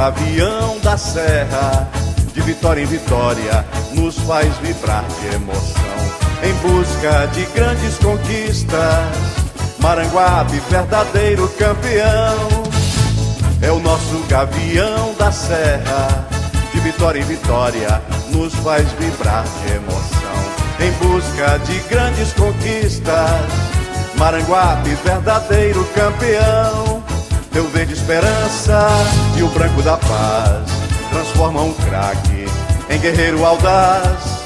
gavião da serra, de vitória em vitória, nos faz vibrar de emoção. Em busca de grandes conquistas, Maranguape, verdadeiro campeão. É o nosso gavião da serra, de vitória em vitória, nos faz vibrar de emoção. Em busca de grandes conquistas, Maranguape, verdadeiro campeão. Teu verde esperança e o branco da paz transformam um craque em guerreiro audaz.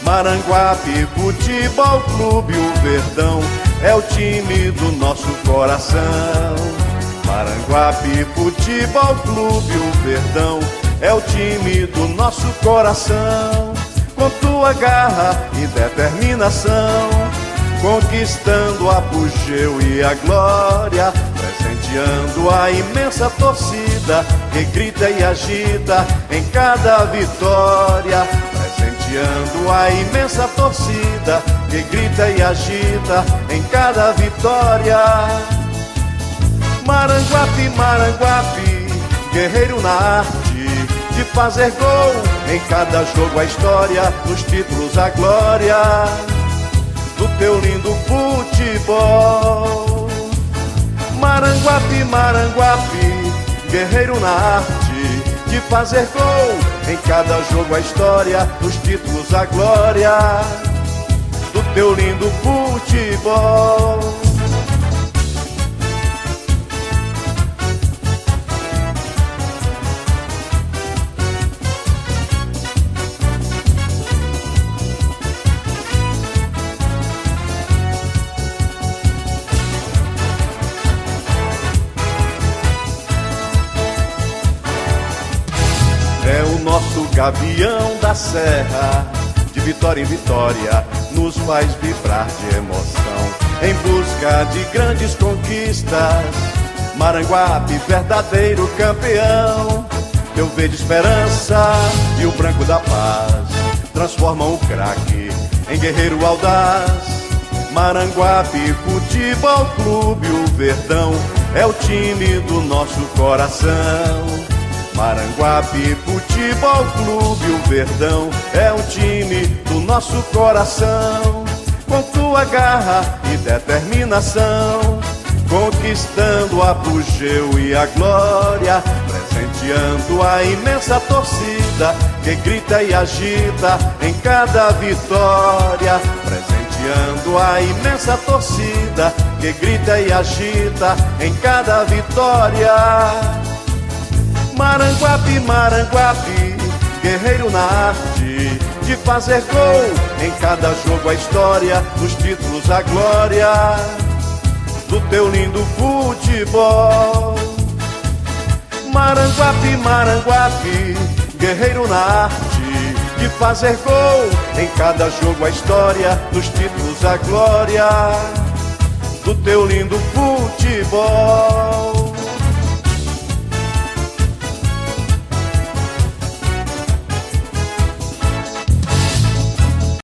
Maranguape Futebol Clube, o Verdão é o time do nosso coração. Maranguape Futebol Clube, o Verdão é o time do nosso coração. Com tua garra e determinação, conquistando apogeu e a glória, presenteando a imensa torcida que grita e agita em cada vitória. Presenteando a imensa torcida que grita e agita em cada vitória. Maranguape, Maranguape, guerreiro na arte de fazer gol em cada jogo, a história, nos títulos a glória do teu lindo futebol. Maranguape, Maranguape, guerreiro na arte de fazer gol em cada jogo, a história, nos títulos a glória do teu lindo futebol. É o nosso gavião da serra, de vitória em vitória, nos faz vibrar de emoção. Em busca de grandes conquistas, Maranguape, verdadeiro campeão. Teu verde esperança e o branco da paz transformam o craque em guerreiro audaz. Maranguape Futebol Clube, o Verdão é o time do nosso coração. Maranguape Futebol Clube, o Verdão é o time do nosso coração. Com tua garra e determinação, conquistando apogeu e a glória, presenteando a imensa torcida que grita e agita em cada vitória. Presenteando a imensa torcida que grita e agita em cada vitória. Maranguape, Maranguape, guerreiro na arte de fazer gol em cada jogo, a história, nos títulos a glória do teu lindo futebol. Maranguape, Maranguape, guerreiro na arte de fazer gol em cada jogo, a história, nos títulos a glória do teu lindo futebol.